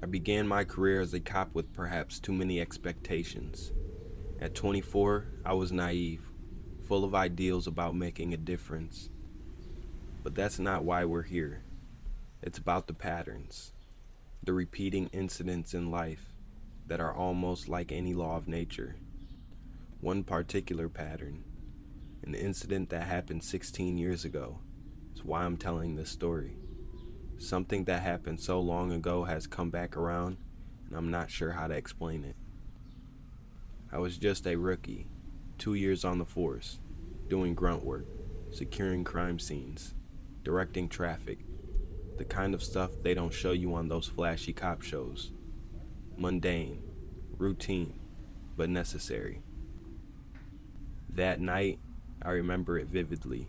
I began my career as a cop with perhaps too many expectations. At 24, I was naive, full of ideals about making a difference. But that's not why we're here. It's about the patterns, the repeating incidents in life that are almost like any law of nature. One particular pattern, an incident that happened 16 years ago, is why I'm telling this story. Something that happened so long ago has come back around, and I'm not sure how to explain it. I was just a rookie, 2 years on the force, doing grunt work, securing crime scenes, directing traffic, the kind of stuff they don't show you on those flashy cop shows. Mundane, routine, but necessary. That night, I remember it vividly.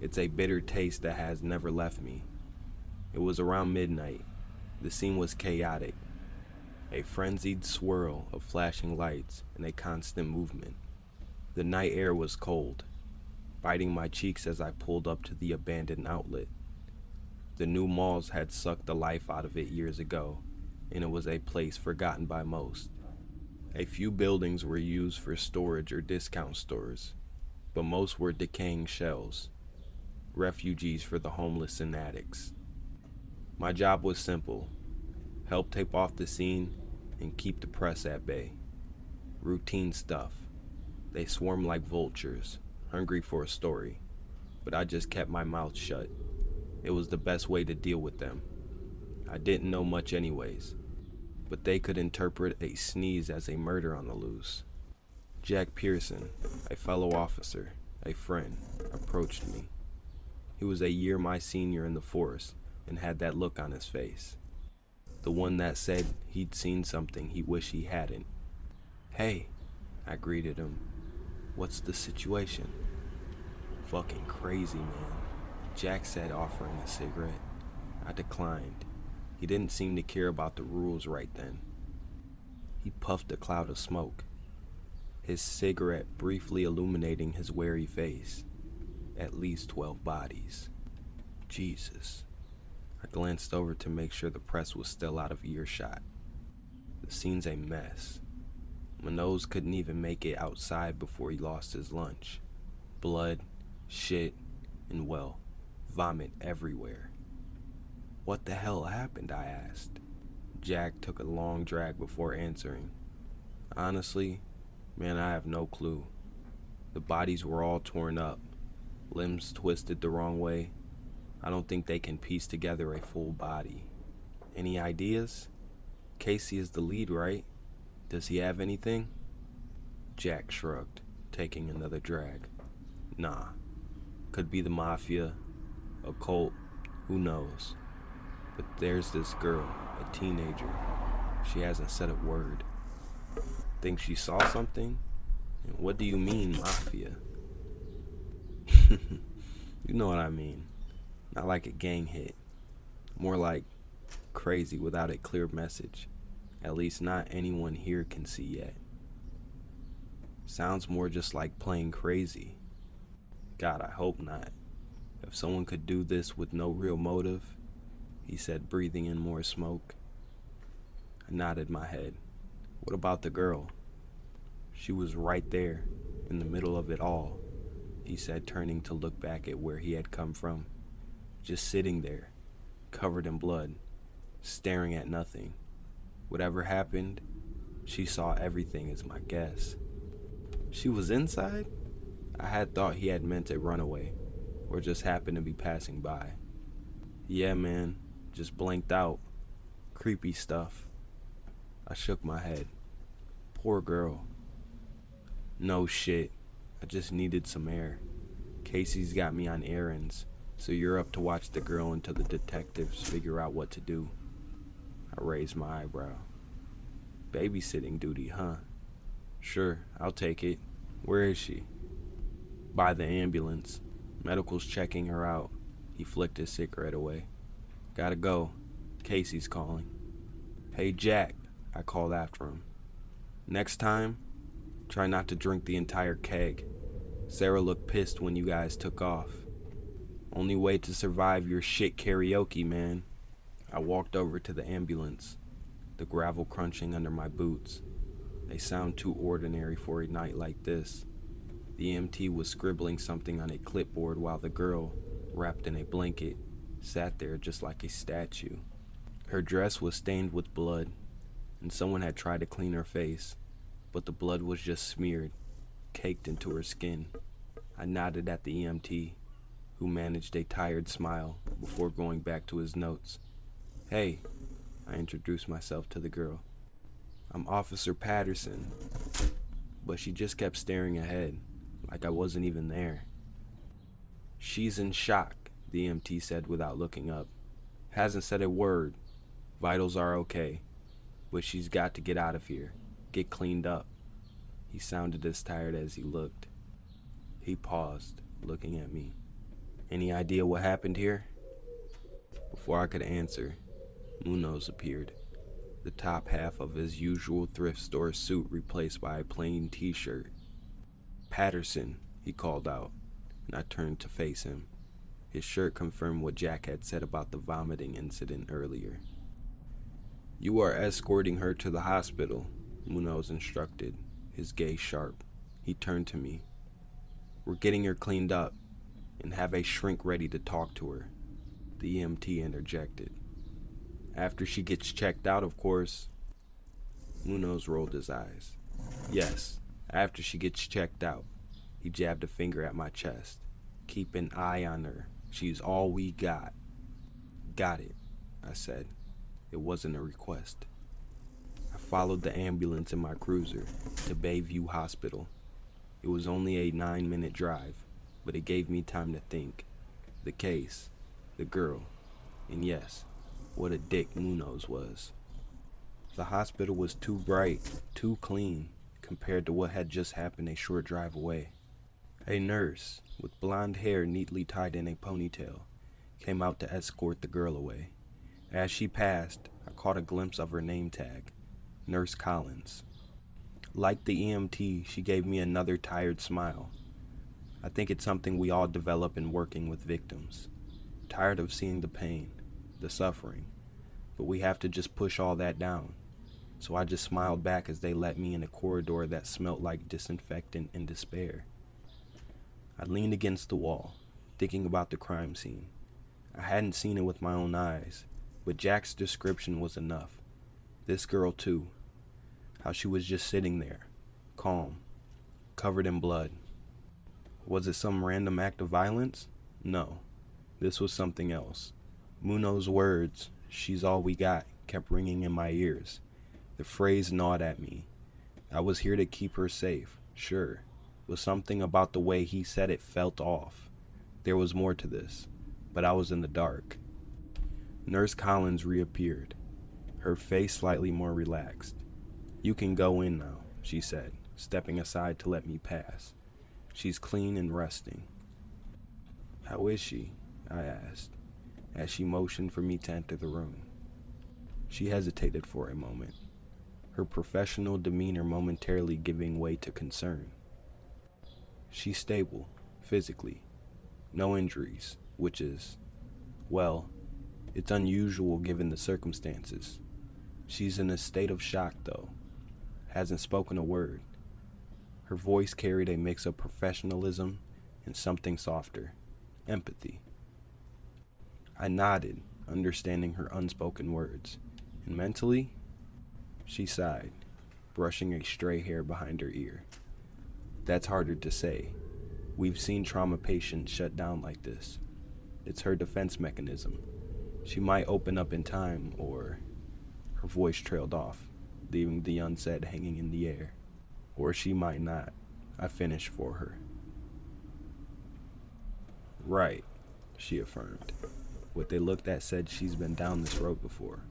It's a bitter taste that has never left me. It was around midnight. The scene was chaotic. A frenzied swirl of flashing lights and a constant movement. The night air was cold, biting my cheeks as I pulled up to the abandoned outlet. The new malls had sucked the life out of it years ago, and it was a place forgotten by most. A few buildings were used for storage or discount stores, but most were decaying shells, refugees for the homeless and addicts. My job was simple: help tape off the scene and keep the press at bay. Routine stuff. They swarm like vultures, hungry for a story, but I just kept my mouth shut. It was the best way to deal with them. I didn't know much anyways, but they could interpret a sneeze as a murder on the loose. Jack Pearson, a fellow officer, a friend, approached me. He was a year my senior in the force and had that look on his face. The one that said he'd seen something he wished he hadn't. "Hey," I greeted him. "What's the situation?" "Fucking crazy, man," Jack said, offering a cigarette. I declined. He didn't seem to care about the rules right then. He puffed a cloud of smoke, his cigarette briefly illuminating his wary face. At least 12 bodies. Jesus. I glanced over to make sure the press was still out of earshot. The scene's a mess. My nose couldn't even make it outside before he lost his lunch. Blood, shit, and well, vomit everywhere. "What the hell happened?" I asked. Jack took a long drag before answering. "Honestly, man, I have no clue. The bodies were all torn up, limbs twisted the wrong way. I don't think they can piece together a full body. Any ideas? Casey is the lead, right? Does he have anything?" Jack shrugged, taking another drag. "Nah. Could be the mafia, a cult, who knows. But there's this girl, a teenager. She hasn't said a word. Think she saw something? And what do you mean, mafia?" "You know what I mean. Not like a gang hit. More like crazy without a clear message. At least not anyone here can see yet." "Sounds more just like playing crazy." "God, I hope not. If someone could do this with no real motive," he said, breathing in more smoke. I nodded my head. "What about the girl?" "She was right there, in the middle of it all," he said, turning to look back at where he had come from. "Just sitting there, covered in blood, staring at nothing. Whatever happened, she saw everything is my guess." "She was inside?" I had thought he had meant a runaway, or just happened to be passing by. "Yeah, man, just blanked out. Creepy stuff." I shook my head. "Poor girl." "No shit. I just needed some air. Casey's got me on errands, so you're up to watch the girl until the detectives figure out what to do." I raised my eyebrow. "Babysitting duty, huh? Sure, I'll take it. Where is she?" "By the ambulance. Medical's checking her out." He flicked his cigarette away. "Gotta go. Casey's calling." "Hey, Jack," I called after him. "Next time, try not to drink the entire keg. Sarah looked pissed when you guys took off. Only way to survive your shit karaoke, man." I walked over to the ambulance, the gravel crunching under my boots. They sound too ordinary for a night like this. The EMT was scribbling something on a clipboard while the girl, wrapped in a blanket, sat there just like a statue. Her dress was stained with blood, and someone had tried to clean her face, but the blood was just smeared, caked into her skin. I nodded at the EMT, who managed a tired smile before going back to his notes. "Hey," I introduced myself to the girl. "I'm Officer Patterson." But she just kept staring ahead, like I wasn't even there. "She's in shock," the EMT said without looking up. "Hasn't said a word. Vitals are okay, but she's got to get out of here, get cleaned up." He sounded as tired as he looked. He paused, looking at me. "Any idea what happened here?" Before I could answer, Munoz appeared, the top half of his usual thrift store suit replaced by a plain t-shirt. "Patterson," he called out, and I turned to face him. His shirt confirmed what Jack had said about the vomiting incident earlier. "You are escorting her to the hospital," Munoz instructed, his gaze sharp. He turned to me. "We're getting her cleaned up, and have a shrink ready to talk to her," the EMT interjected. "After she gets checked out, of course." Munoz rolled his eyes. "Yes, after she gets checked out." He jabbed a finger at my chest. "Keep an eye on her. She's all we got." "Got it," I said. It wasn't a request. I followed the ambulance in my cruiser to Bayview Hospital. It was only a 9-minute drive, but it gave me time to think. The case, the girl, and yes, what a dick Munoz was. The hospital was too bright, too clean, compared to what had just happened a short drive away. A nurse, with blonde hair neatly tied in a ponytail, came out to escort the girl away. As she passed, I caught a glimpse of her name tag, Nurse Collins. Like the EMT, she gave me another tired smile. I think it's something we all develop in working with victims. Tired of seeing the pain, the suffering, but we have to just push all that down. So I just smiled back as they let me in a corridor that smelt like disinfectant and despair. I leaned against the wall, thinking about the crime scene. I hadn't seen it with my own eyes, but Jack's description was enough. This girl too. How she was just sitting there, calm, covered in blood. Was it some random act of violence? No. This was something else. Munoz's words, "She's all we got," kept ringing in my ears. The phrase gnawed at me. I was here to keep her safe, sure, but something about the way he said it felt off. There was more to this, but I was in the dark. Nurse Collins reappeared, her face slightly more relaxed. "You can go in now," she said, stepping aside to let me pass. "She's clean and resting." "How is she?" I asked, as she motioned for me to enter the room. She hesitated for a moment, her professional demeanor momentarily giving way to concern. "She's stable, physically. No injuries, which is, well, it's unusual given the circumstances. She's in a state of shock, though. Hasn't spoken a word." Her voice carried a mix of professionalism and something softer, empathy. I nodded, understanding her unspoken words, and mentally, she sighed, brushing a stray hair behind her ear. "That's harder to say. We've seen trauma patients shut down like this. It's her defense mechanism. She might open up in time, or..." Her voice trailed off, leaving the unsaid hanging in the air. "Or she might not," I finished for her. "Right," she affirmed. What they looked at said she's been down this road before.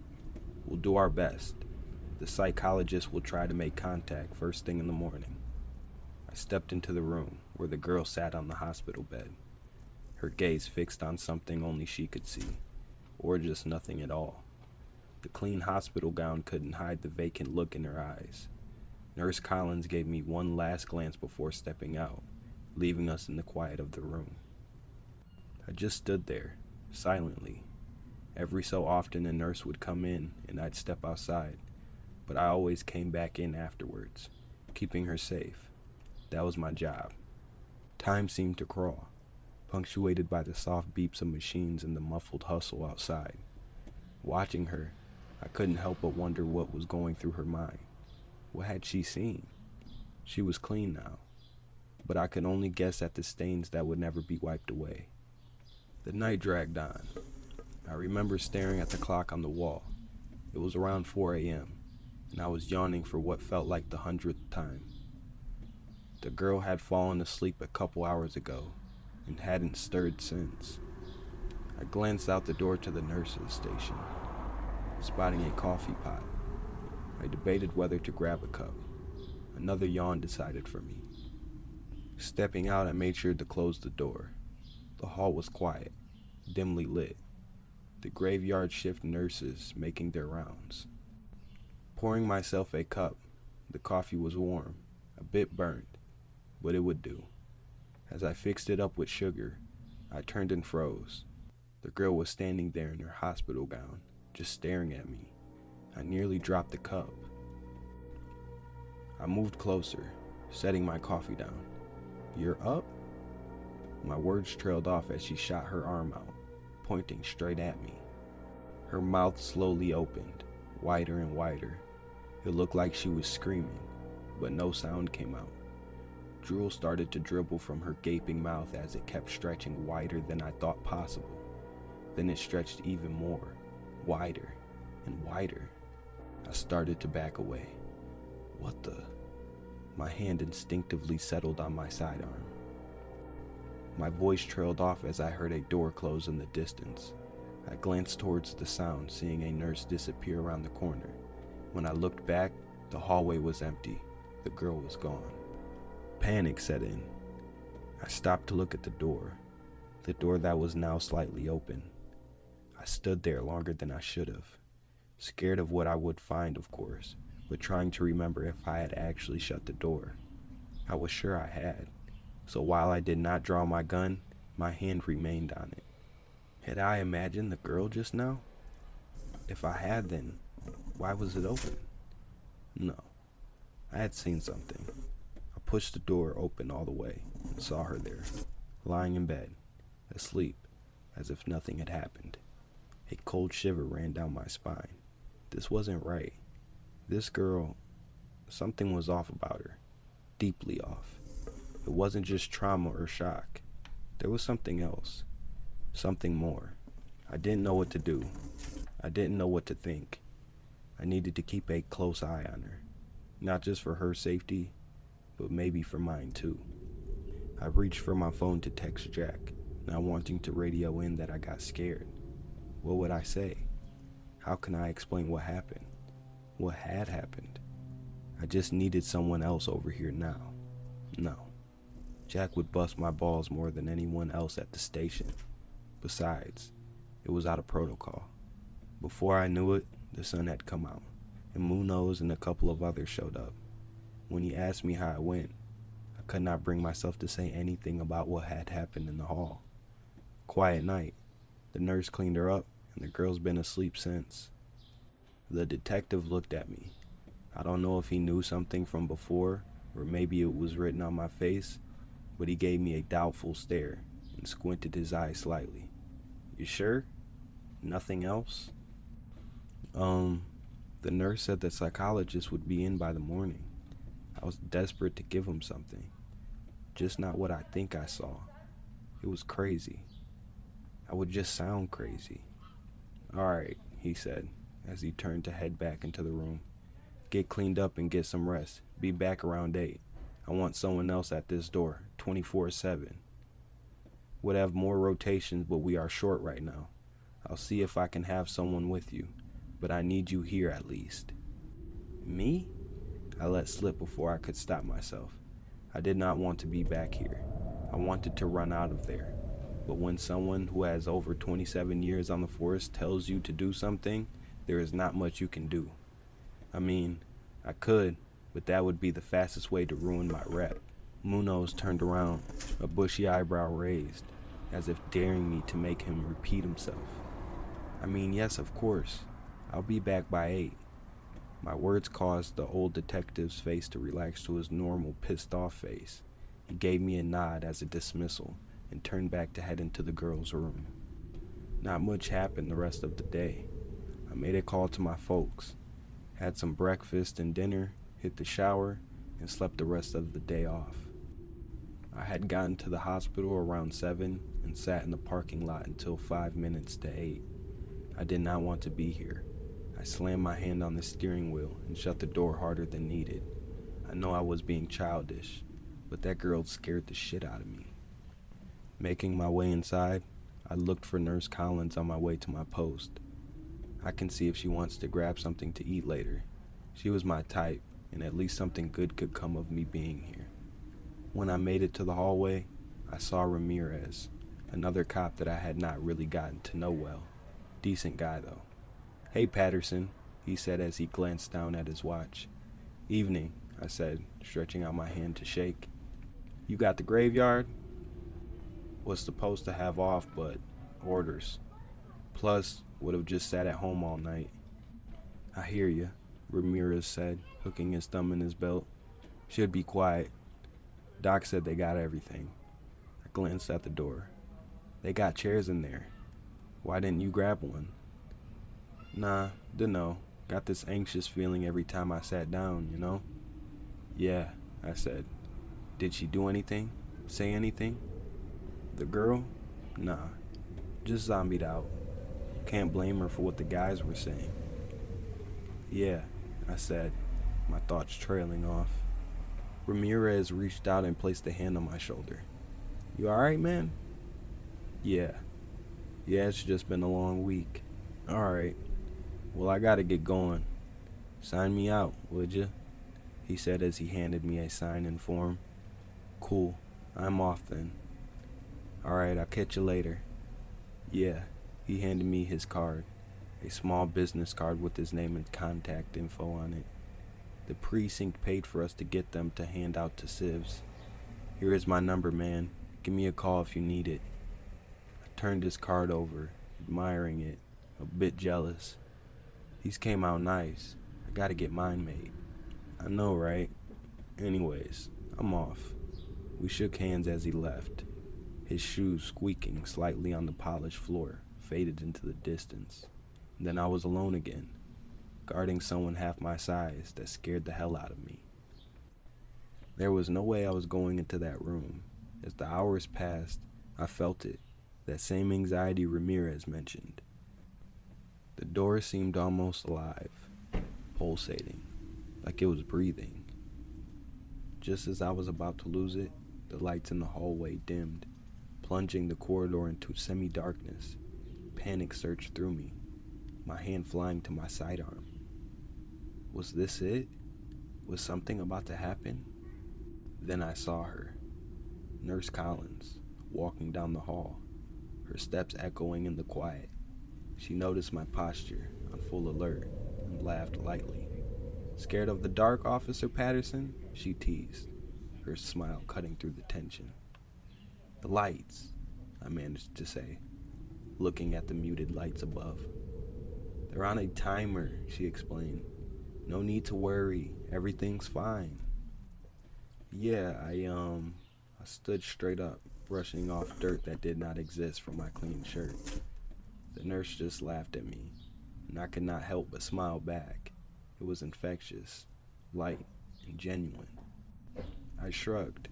"We'll do our best. The psychologist will try to make contact first thing in the morning." I stepped into the room where the girl sat on the hospital bed, her gaze fixed on something only she could see, or just nothing at all. The clean hospital gown couldn't hide the vacant look in her eyes. Nurse Collins gave me one last glance before stepping out, leaving us in the quiet of the room. I just stood there, silently. Every so often a nurse would come in and I'd step outside, but I always came back in afterwards, keeping her safe. That was my job. Time seemed to crawl, punctuated by the soft beeps of machines and the muffled hustle outside. Watching her, I couldn't help but wonder what was going through her mind. What had she seen? She was clean now, but I could only guess at the stains that would never be wiped away. The night dragged on. I remember staring at the clock on the wall. It was around 4 a.m., and I was yawning for what felt like the 100th time. The girl had fallen asleep a couple hours ago and hadn't stirred since. I glanced out the door to the nurse's station, spotting a coffee pot. I debated whether to grab a cup. Another yawn decided for me. Stepping out, I made sure to close the door. The hall was quiet, dimly lit. The graveyard shift nurses making their rounds. Pouring myself a cup, the coffee was warm, a bit burnt, but it would do. As I fixed it up with sugar, I turned and froze. The girl was standing there in her hospital gown, just staring at me. I nearly dropped the cup. I moved closer, setting my coffee down. "You're up?" My words trailed off as she shot her arm out, pointing straight at me. Her mouth slowly opened, wider and wider. It looked like she was screaming, but no sound came out. Drool started to dribble from her gaping mouth as it kept stretching wider than I thought possible. Then it stretched even more, wider and wider. I started to back away. What the? My hand instinctively settled on my sidearm. My voice trailed off as I heard a door close in the distance. I glanced towards the sound, seeing a nurse disappear around the corner. When I looked back, the hallway was empty. The girl was gone. Panic set in. I stopped to look at the door that was now slightly open. I stood there longer than I should have, scared of what I would find, of course, but trying to remember if I had actually shut the door. I was sure I had, so while I did not draw my gun, my hand remained on it. Had I imagined the girl just now? If I had, then why was it open? No, I had seen something. I pushed the door open all the way and saw her there, lying in bed, asleep, as if nothing had happened. A cold shiver ran down my spine. This wasn't right. This girl, something was off about her, deeply off. It wasn't just trauma or shock. There was something else, something more. I didn't know what to do. I didn't know what to think. I needed to keep a close eye on her, not just for her safety, but maybe for mine too. I reached for my phone to text Jack, not wanting to radio in that I got scared. What would I say? How can I explain what happened? What had happened? I just needed someone else over here now. No. Jack would bust my balls more than anyone else at the station. Besides, it was out of protocol. Before I knew it, the sun had come out, and Munoz and a couple of others showed up. When he asked me how it went, I could not bring myself to say anything about what had happened in the hall. Quiet night. The nurse cleaned her up, and the girl's been asleep since. The detective looked at me. I don't know if he knew something from before, or maybe it was written on my face, but he gave me a doubtful stare and squinted his eyes slightly. "You sure? Nothing else?" The nurse said the psychologist would be in by the morning. I was desperate to give him something, just not what I think I saw. It was crazy. I would just sound crazy. "All right," he said, as he turned to head back into the room. "Get cleaned up and get some rest. Be back around 8. I want someone else at this door, 24/7. Would have more rotations, but we are short right now. I'll see if I can have someone with you, but I need you here at least." Me? I let slip before I could stop myself. I did not want to be back here. I wanted to run out of there. But when someone who has over 27 years on the force tells you to do something, there is not much you can do. I mean, I could, but that would be the fastest way to ruin my rep. Munoz turned around, a bushy eyebrow raised, as if daring me to make him repeat himself. I mean, yes, of course. I'll be back by 8. My words caused the old detective's face to relax to his normal, pissed-off face. He gave me a nod as a dismissal and turned back to head into the girl's room. Not much happened the rest of the day. I made a call to my folks, had some breakfast and dinner, hit the shower, and slept the rest of the day off. I had gotten to the hospital around 7 and sat in the parking lot until 5 minutes to 8. I did not want to be here. I slammed my hand on the steering wheel and shut the door harder than needed. I know I was being childish, but that girl scared the shit out of me. Making my way inside, I looked for Nurse Collins on my way to my post. I can see if she wants to grab something to eat later. She was my type, and at least something good could come of me being here. When I made it to the hallway, I saw Ramirez, another cop that I had not really gotten to know well. Decent guy, though. "Hey, Patterson," he said as he glanced down at his watch. "Evening," I said, stretching out my hand to shake. "You got the graveyard?" Was supposed to have off, but orders. Plus, would have just sat at home all night. "I hear you," Ramirez said, hooking his thumb in his belt. "Should be quiet. Doc said they got everything." I glanced at the door. "They got chairs in there. Why didn't you grab one?" "Nah, dunno. Got this anxious feeling every time I sat down, you know?" "Yeah," I said. "Did she do anything? Say anything?" "The girl? Nah. Just zombied out. Can't blame her for what the guys were saying." "Yeah," I said, my thoughts trailing off. Ramirez reached out and placed a hand on my shoulder. "You alright, man?" Yeah, it's just been a long week." "Alright. Well, I gotta get going. Sign me out, would ya?" he said as he handed me a sign-in form. "Cool. I'm off then." "Alright, I'll catch you later." Yeah, he handed me his card, a small business card with his name and contact info on it. The precinct paid for us to get them to hand out to civs. "Here is my number, man. Give me a call if you need it." I turned his card over, admiring it, a bit jealous. These came out nice. I gotta get mine made. I know, right? Anyways, I'm off. We shook hands as he left. His shoes squeaking slightly on the polished floor faded into the distance. And then I was alone again, guarding someone half my size that scared the hell out of me. There was no way I was going into that room. As the hours passed, I felt it, that same anxiety Ramirez mentioned. The door seemed almost alive, pulsating, like it was breathing. Just as I was about to lose it, the lights in the hallway dimmed, plunging the corridor into semi-darkness. Panic surged through me, my hand flying to my sidearm. Was this it? Was something about to happen? Then I saw her, Nurse Collins, walking down the hall, her steps echoing in the quiet. She noticed my posture, on full alert, and laughed lightly. "Scared of the dark, Officer Patterson?" she teased, her smile cutting through the tension. "The lights," I managed to say, looking at the muted lights above. "They're on a timer," she explained. "No need to worry. Everything's fine." Yeah, I stood straight up, brushing off dirt that did not exist from my clean shirt. The nurse just laughed at me, and I could not help but smile back. It was infectious, light, and genuine. I shrugged.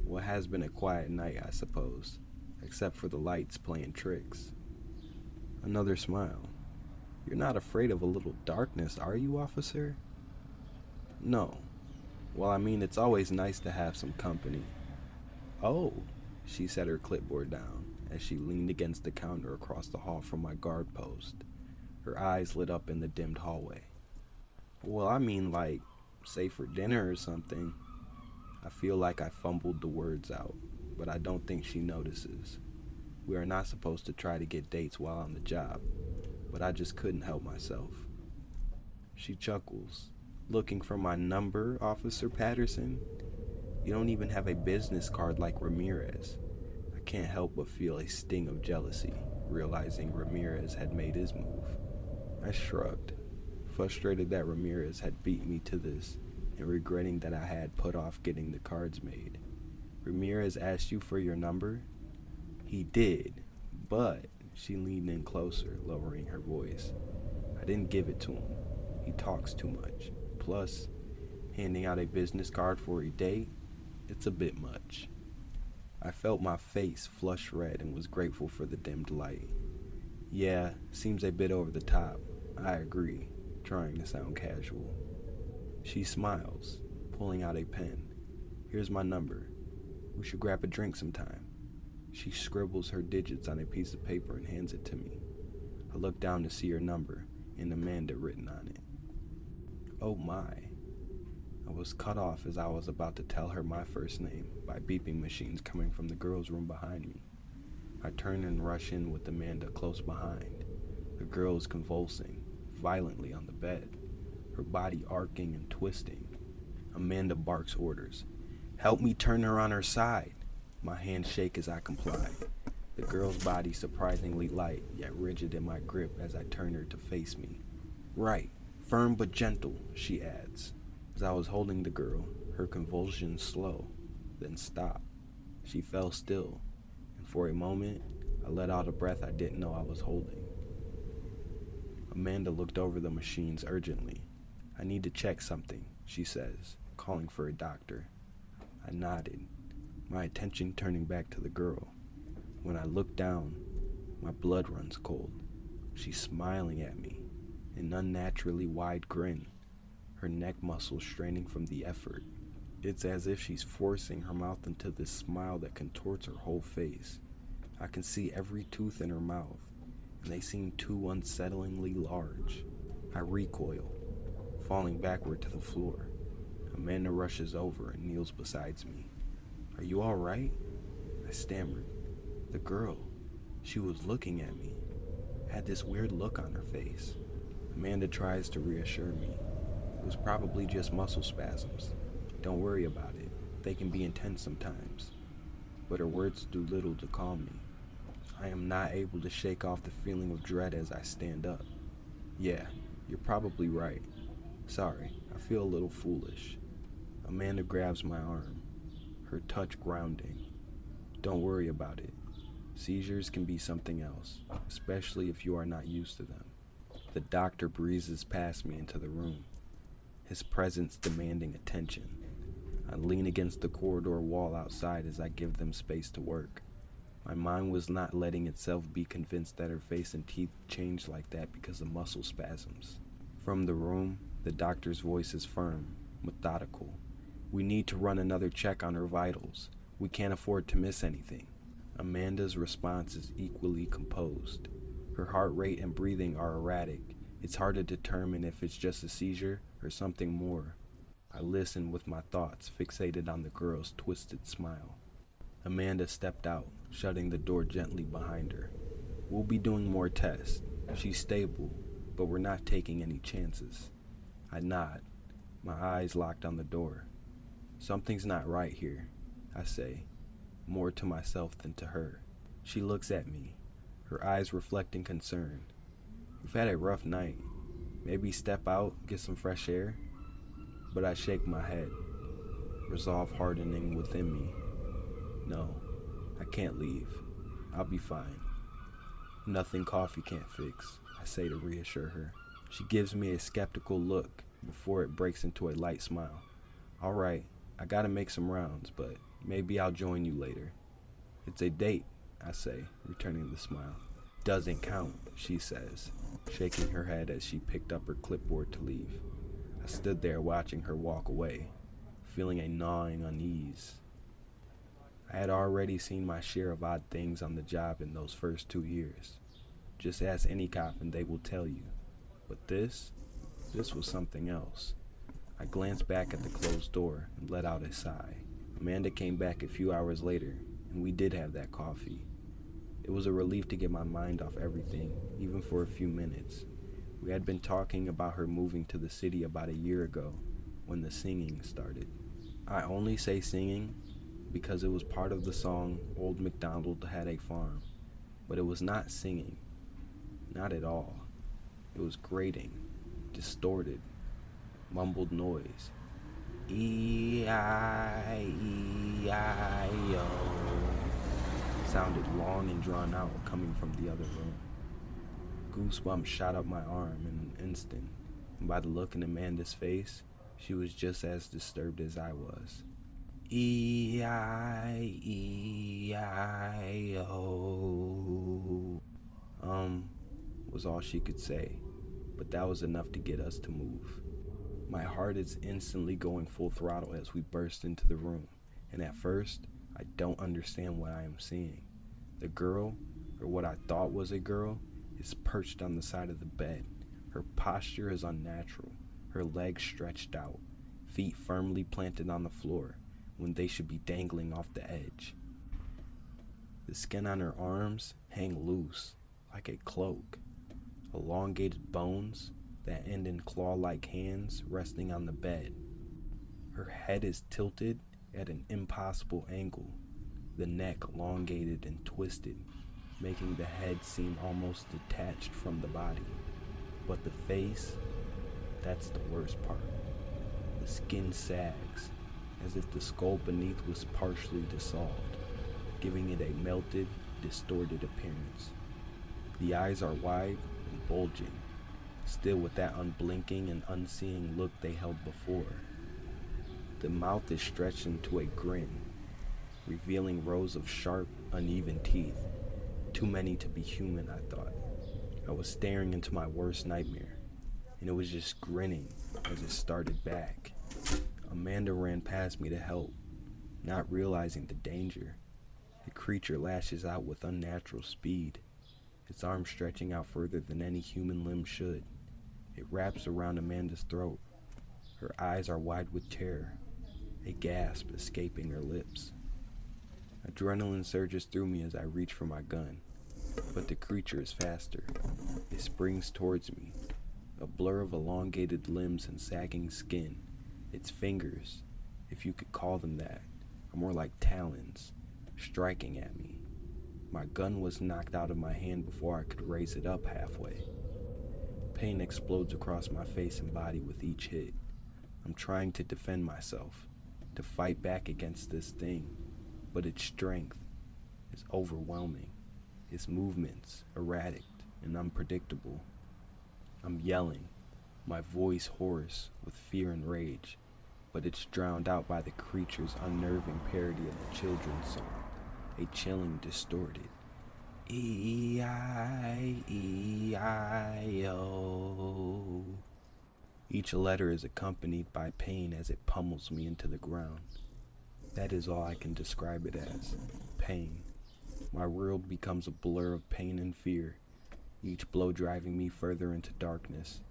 What has been a quiet night, I suppose, except for the lights playing tricks. Another smile. "You're not afraid of a little darkness, are you, officer?" "No. Well, I mean, it's always nice to have some company." "Oh," she set her clipboard down as she leaned against the counter across the hall from my guard post. Her eyes lit up in the dimmed hallway. "Well, I mean, like, say for dinner or something." I feel like I fumbled the words out, but I don't think she notices. We are not supposed to try to get dates while on the job, but I just couldn't help myself. She chuckles. "Looking for my number, Officer Patterson? You don't even have a business card like Ramirez." I can't help but feel a sting of jealousy, realizing Ramirez had made his move. I shrugged. frustrated that Ramirez had beat me to this, and regretting that I had put off getting the cards made. Ramirez asked you for your number? He did, but she leaned in closer, lowering her voice. I didn't give it to him. He talks too much. Plus, handing out a business card for a date, it's a bit much. I felt my face flush red and was grateful for the dimmed light. Yeah, seems a bit over the top. I agree, trying to sound casual. She smiles, pulling out a pen. Here's my number. We should grab a drink sometime. She scribbles her digits on a piece of paper and hands it to me. I look down to see her number and Amanda written on it. Oh my. I was cut off as I was about to tell her my first name by beeping machines coming from the girls' room behind me. I turn and rush in with Amanda close behind. The girl is convulsing violently on the bed, her body arcing and twisting. Amanda barks orders. Help me turn her on her side. My hands shake as I comply. The girl's body surprisingly light, yet rigid in my grip as I turn her to face me. Right, firm but gentle, she adds. As I was holding the girl, her convulsions slow, then stop. She fell still, and for a moment, I let out a breath I didn't know I was holding. Amanda looked over the machines urgently. I need to check something, she says, calling for a doctor. I nodded, my attention turning back to the girl. When I look down, my blood runs cold. She's smiling at me, an unnaturally wide grin, her neck muscles straining from the effort. It's as if she's forcing her mouth into this smile that contorts her whole face. I can see every tooth in her mouth, and they seem too unsettlingly large. I recoil, falling backward to the floor. Amanda rushes over and kneels beside me. Are you all right? I stammered. The girl, she was looking at me, had this weird look on her face. Amanda tries to reassure me. It was probably just muscle spasms. Don't worry about it. They can be intense sometimes. But her words do little to calm me. I am not able to shake off the feeling of dread as I stand up. Yeah, you're probably right. Sorry, I feel a little foolish. Amanda grabs my arm, her touch grounding. Don't worry about it. Seizures can be something else, especially if you are not used to them. The doctor breezes past me into the room, his presence demanding attention. I lean against the corridor wall outside as I give them space to work. My mind was not letting itself be convinced that her face and teeth changed like that because of muscle spasms. From the room, the doctor's voice is firm, methodical. We need to run another check on her vitals. We can't afford to miss anything. Amanda's response is equally composed. Her heart rate and breathing are erratic. It's hard to determine if it's just a seizure or something more. I listen with my thoughts fixated on the girl's twisted smile. Amanda stepped out, shutting the door gently behind her. We'll be doing more tests. She's stable, but we're not taking any chances. I nod, my eyes locked on the door. Something's not right here, I say, more to myself than to her. She looks at me, her eyes reflecting concern. You've had a rough night. Maybe step out, get some fresh air? But I shake my head, resolve hardening within me. No, I can't leave. I'll be fine. Nothing coffee can't fix, I say to reassure her. She gives me a skeptical look before it breaks into a light smile. All right, I gotta make some rounds, but maybe I'll join you later. It's a date, I say, returning the smile. Doesn't count, she says, shaking her head as she picked up her clipboard to leave. I stood there watching her walk away, feeling a gnawing unease. I had already seen my share of odd things on the job in those first 2 years. Just ask any cop and they will tell you. But this was something else. I glanced back at the closed door and let out a sigh. Amanda came back a few hours later, and we did have that coffee. It was a relief to get my mind off everything, even for a few minutes. We had been talking about her moving to the city about a year ago, when the singing started. I only say singing because it was part of the song Old MacDonald Had a Farm, but it was not singing. Not at all. It was grating, distorted, mumbled noise. E-I-E-I-O sounded long and drawn out coming from the other room. Goosebumps shot up my arm in an instant, and by the look in Amanda's face, she was just as disturbed as I was. E-I-E-I-O was all she could say, but that was enough to get us to move. My heart is instantly going full throttle as we burst into the room, and at first, I don't understand what I am seeing. The girl, or what I thought was a girl, is perched on the side of the bed. Her posture is unnatural, her legs stretched out, feet firmly planted on the floor when they should be dangling off the edge. The skin on her arms hang loose, like a cloak. Elongated bones that end in claw-like hands resting on the bed. Her head is tilted at an impossible angle, the neck elongated and twisted, making the head seem almost detached from the body. But the face, that's the worst part. The skin sags, as if the skull beneath was partially dissolved, giving it a melted, distorted appearance. The eyes are wide and bulging, still with that unblinking and unseeing look they held before. The mouth is stretched into a grin, revealing rows of sharp, uneven teeth. Too many to be human, I thought. I was staring into my worst nightmare, and it was just grinning as it started back. Amanda ran past me to help, not realizing the danger. The creature lashes out with unnatural speed, its arms stretching out further than any human limb should. It wraps around Amanda's throat. Her eyes are wide with terror, a gasp escaping her lips. Adrenaline surges through me as I reach for my gun, but the creature is faster. It springs towards me, a blur of elongated limbs and sagging skin. Its fingers, if you could call them that, are more like talons, striking at me. My gun was knocked out of my hand before I could raise it up halfway. Pain explodes across my face and body with each hit. I'm trying to defend myself, to fight back against this thing, but its strength is overwhelming, its movements erratic and unpredictable. I'm yelling, my voice hoarse with fear and rage, but it's drowned out by the creature's unnerving parody of the children's song, a chilling, distorted E-I-E-I-O. Each letter is accompanied by pain as it pummels me into the ground. That is all I can describe it as, pain. My world becomes a blur of pain and fear, each blow driving me further into darkness.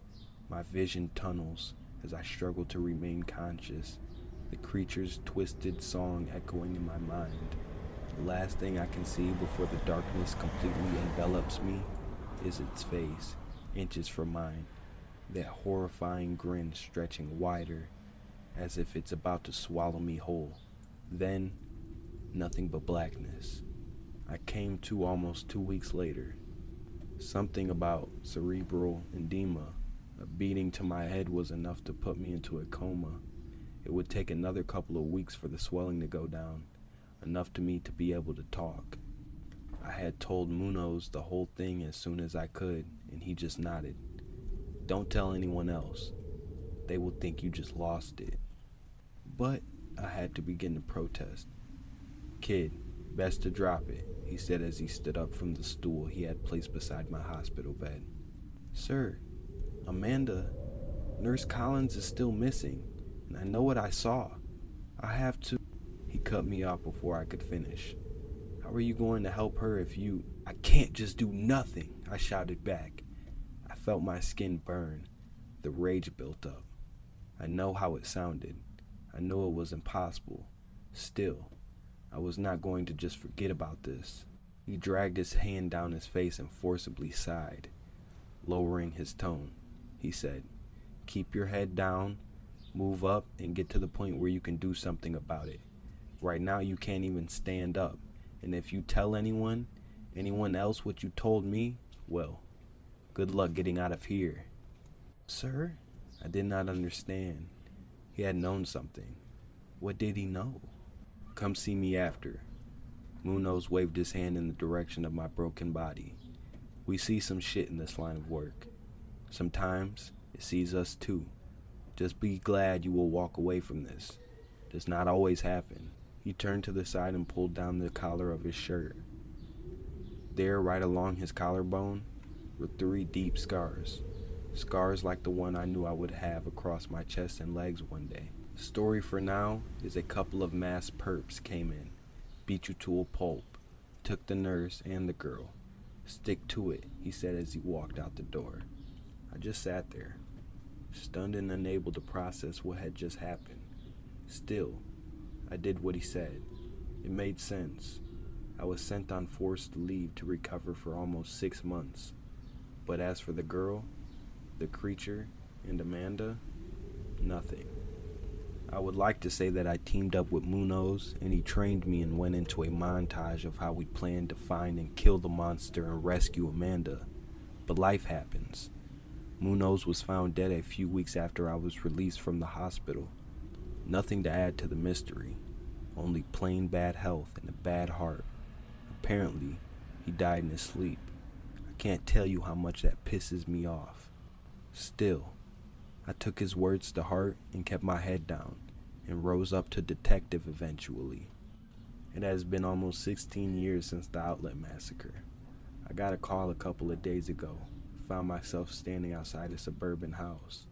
My vision tunnels as I struggle to remain conscious, the creature's twisted song echoing in my mind. The last thing I can see before the darkness completely envelops me is its face, inches from mine, that horrifying grin stretching wider, as if it's about to swallow me whole. Then, nothing but blackness. I came to almost 2 weeks later. Something about cerebral edema, a beating to my head, was enough to put me into a coma. It would take another couple of weeks for the swelling to go down, enough to me to be able to talk. I had told Munoz the whole thing as soon as I could, and he just nodded. Don't tell anyone else. They will think you just lost it. But I had to begin to protest. Kid, best to drop it, he said as he stood up from the stool he had placed beside my hospital bed. Sir, Amanda, Nurse Collins is still missing, and I know what I saw. I have to... He cut me off before I could finish. How are you going to help her if you... I can't just do nothing, I shouted back. I felt my skin burn. The rage built up. I know how it sounded. I knew it was impossible. Still, I was not going to just forget about this. He dragged his hand down his face and forcibly sighed. Lowering his tone, he said, keep your head down, move up, and get to the point where you can do something about it. Right now you can't even stand up, and if you tell anyone else what you told me, well, good luck getting out of here. Sir? I did not understand. He had known something. What did he know? Come see me after. Munoz waved his hand in the direction of my broken body. We see some shit in this line of work. Sometimes it sees us too. Just be glad you will walk away from this. Does not always happen. He turned to the side and pulled down the collar of his shirt. There, right along his collarbone, were 3 deep scars. Scars like the one I knew I would have across my chest and legs one day. Story for now is a couple of masked perps came in, beat you to a pulp, took the nurse and the girl. Stick to it, he said as he walked out the door. I just sat there, stunned and unable to process what had just happened. Still, I did what he said. It made sense. I was sent on forced leave to recover for almost 6 months. But as for the girl, the creature, and Amanda, nothing. I would like to say that I teamed up with Munoz and he trained me and went into a montage of how we planned to find and kill the monster and rescue Amanda. But life happens. Munoz was found dead a few weeks after I was released from the hospital. Nothing to add to the mystery, only plain bad health and a bad heart. Apparently, he died in his sleep. I can't tell you how much that pisses me off. Still, I took his words to heart and kept my head down and rose up to detective eventually. It has been almost 16 years since the Outlet Massacre. I got a call a couple of days ago. Found myself standing outside a suburban house.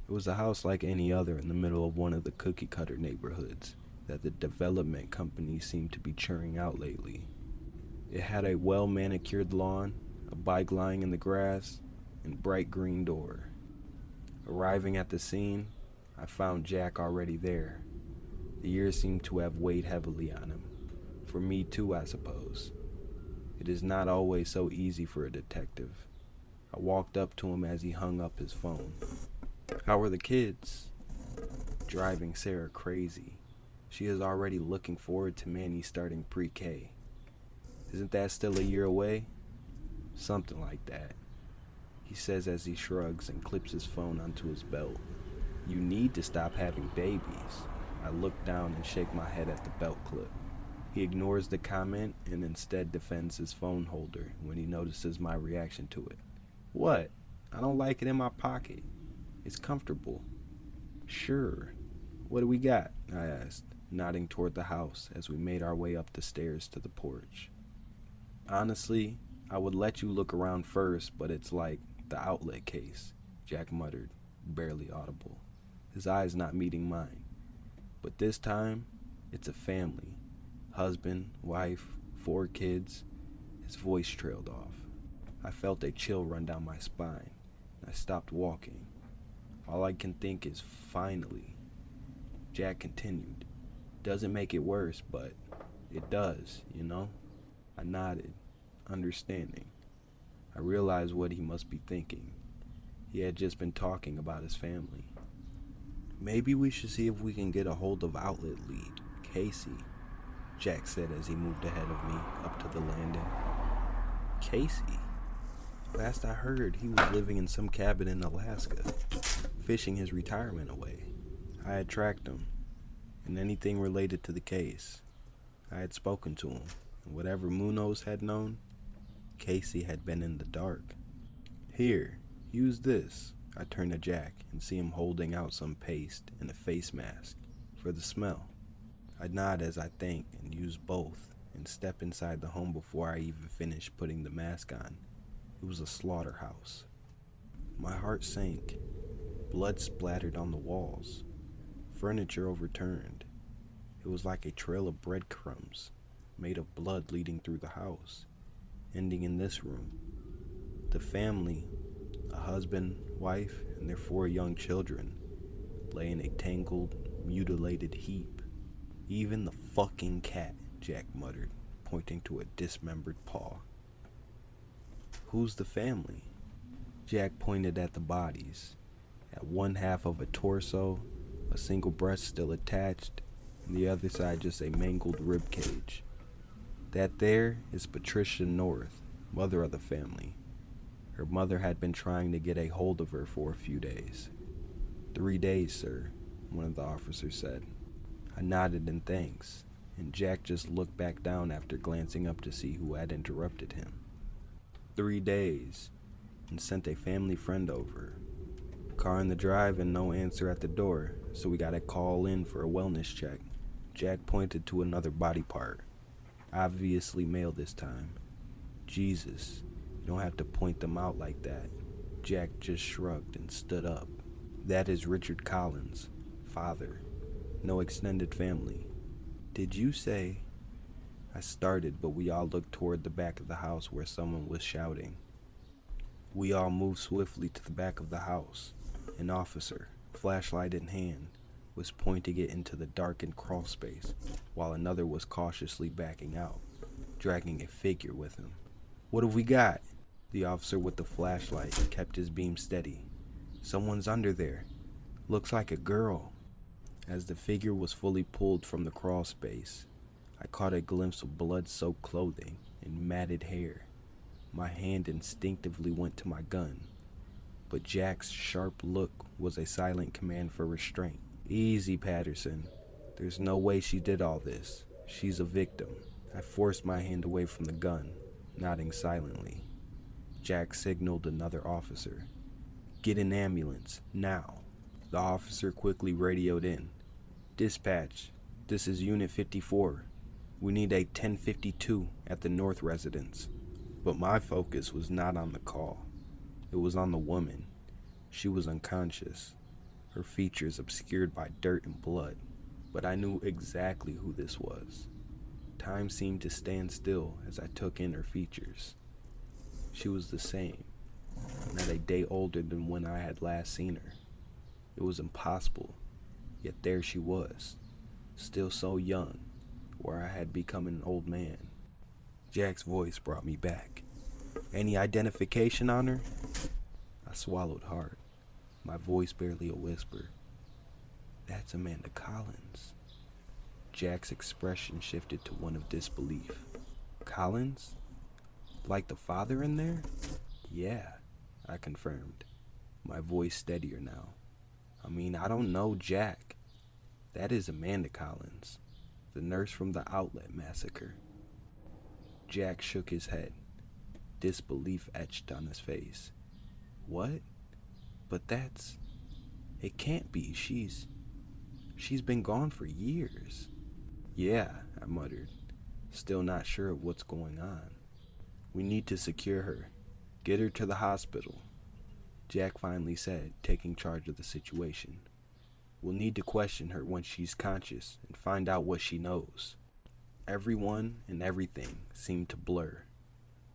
It was a house like any other in the middle of one of the cookie-cutter neighborhoods that the development companies seem to be churning out lately. It had a well-manicured lawn, a bike lying in the grass, and bright green door. Arriving at the scene, I found Jack already there. The years seemed to have weighed heavily on him. For me too, I suppose. It is not always so easy for a detective. I walked up to him as he hung up his phone. How are the kids? Driving Sarah crazy. She is already looking forward to Manny starting pre-K. Isn't that still a year away? Something like that, he says as he shrugs and clips his phone onto his belt. You need to stop having babies. I look down and shake my head at the belt clip. He ignores the comment and instead defends his phone holder when he notices my reaction to it. What? I don't like it in my pocket. It's comfortable. Sure. What do we got? I asked, nodding toward the house as we made our way up the stairs to the porch. Honestly, I would let you look around first, but it's like the outlet case, Jack muttered, barely audible, his eyes not meeting mine. But this time, it's a family. Husband, wife, 4 kids. His voice trailed off. I felt a chill run down my spine. I stopped walking. All I can think is finally. Jack continued. Doesn't make it worse, but it does, you know? I nodded, understanding. I realized what he must be thinking. He had just been talking about his family. Maybe we should see if we can get a hold of outlet lead, Casey, Jack said as he moved ahead of me up to the landing. Casey? Last I heard, he was living in some cabin in Alaska, fishing his retirement away. I had tracked him, and anything related to the case. I had spoken to him, and whatever Munoz had known, Casey had been in the dark. Here, use this. I turn to Jack and see him holding out some paste and a face mask for the smell. I nod as I thank and use both and step inside the home before I even finish putting the mask on. It was a slaughterhouse. My heart sank. Blood splattered on the walls. Furniture overturned. It was like a trail of breadcrumbs, made of blood leading through the house, ending in this room. The family, a husband, wife, and their 4 young children, lay in a tangled, mutilated heap. Even the fucking cat, Jack muttered, pointing to a dismembered paw. Who's the family? Jack pointed at the bodies. At one half of a torso, a single breast still attached, and the other side just a mangled rib cage. That there is Patricia North, mother of the family. Her mother had been trying to get a hold of her for a few days. 3 days, sir, one of the officers said. I nodded in thanks, and Jack just looked back down after glancing up to see who had interrupted him. 3 days, and sent a family friend over. Car in the drive and no answer at the door, so we got to call in for a wellness check. Jack pointed to another body part. Obviously male this time. Jesus, you don't have to point them out like that. Jack just shrugged and stood up. That is Richard Collins, father. No extended family. Did you say? I started, but we all looked toward the back of the house where someone was shouting. We all moved swiftly to the back of the house. An officer, flashlight in hand, was pointing it into the darkened crawl space, while another was cautiously backing out, dragging a figure with him. What have we got? The officer with the flashlight kept his beam steady. Someone's under there. Looks like a girl. As the figure was fully pulled from the crawl space, I caught a glimpse of blood-soaked clothing and matted hair. My hand instinctively went to my gun, but Jack's sharp look was a silent command for restraint. Easy, Patterson. There's no way she did all this. She's a victim. I forced my hand away from the gun, nodding silently. Jack signaled another officer. Get an ambulance, now. The officer quickly radioed in. Dispatch, this is Unit 54. We need a 1052 at the North residence. But my focus was not on the call. It was on the woman. She was unconscious, her features obscured by dirt and blood. But I knew exactly who this was. Time seemed to stand still as I took in her features. She was the same, not a day older than when I had last seen her. It was impossible, yet there she was, still so young, where I had become an old man. Jack's voice brought me back. Any identification on her? I swallowed hard, my voice barely a whisper. That's Amanda Collins. Jack's expression shifted to one of disbelief. Collins? Like the father in there? Yeah, I confirmed, my voice steadier now. I mean, I don't know Jack. That is Amanda Collins, the nurse from the outlet massacre. Jack shook his head, disbelief etched on his face. What? But that's... It can't be. She's been gone for years. Yeah, I muttered, still not sure of what's going on. We need to secure her. Get her to the hospital, Jack finally said, taking charge of the situation. We'll need to question her once she's conscious and find out what she knows. Everyone and everything seemed to blur.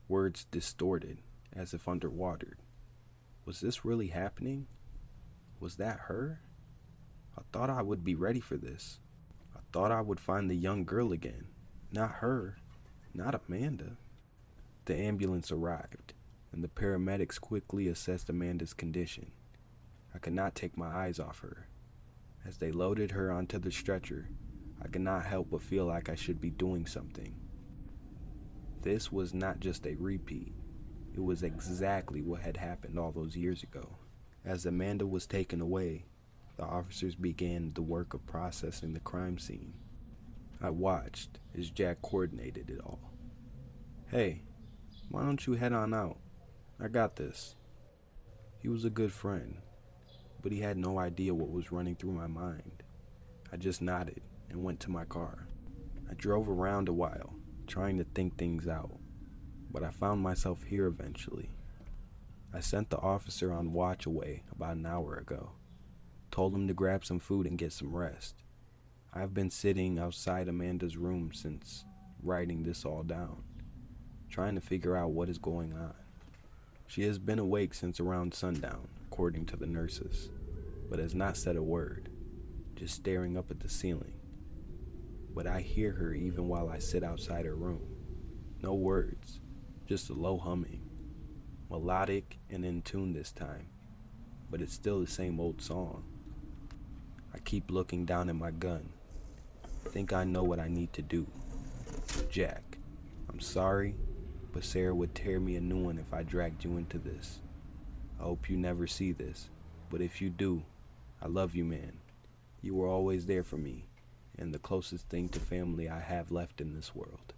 Words distorted, as if underwater. Was this really happening? Was that her? I thought I would be ready for this. I thought I would find the young girl again. Not her. Not Amanda. The ambulance arrived, and the paramedics quickly assessed Amanda's condition. I could not take my eyes off her. As they loaded her onto the stretcher, I could not help but feel like I should be doing something. This was not just a repeat. It was exactly what had happened all those years ago. As Amanda was taken away, the officers began the work of processing the crime scene. I watched as Jack coordinated it all. Hey, why don't you head on out? I got this. He was a good friend, but he had no idea what was running through my mind. I just nodded and went to my car. I drove around a while, trying to think things out, but I found myself here eventually. I sent the officer on watch away about an hour ago, told him to grab some food and get some rest. I've been sitting outside Amanda's room since writing this all down, trying to figure out what is going on. She has been awake since around sundown, according to the nurses, but has not said a word, just staring up at the ceiling. But I hear her even while I sit outside her room. No words, just a low humming. Melodic and in tune this time, but it's still the same old song. I keep looking down at my gun. Think I know what I need to do. Jack, I'm sorry, but Sarah would tear me a new one if I dragged you into this. I hope you never see this, but if you do, I love you, man. You were always there for me, and the closest thing to family I have left in this world.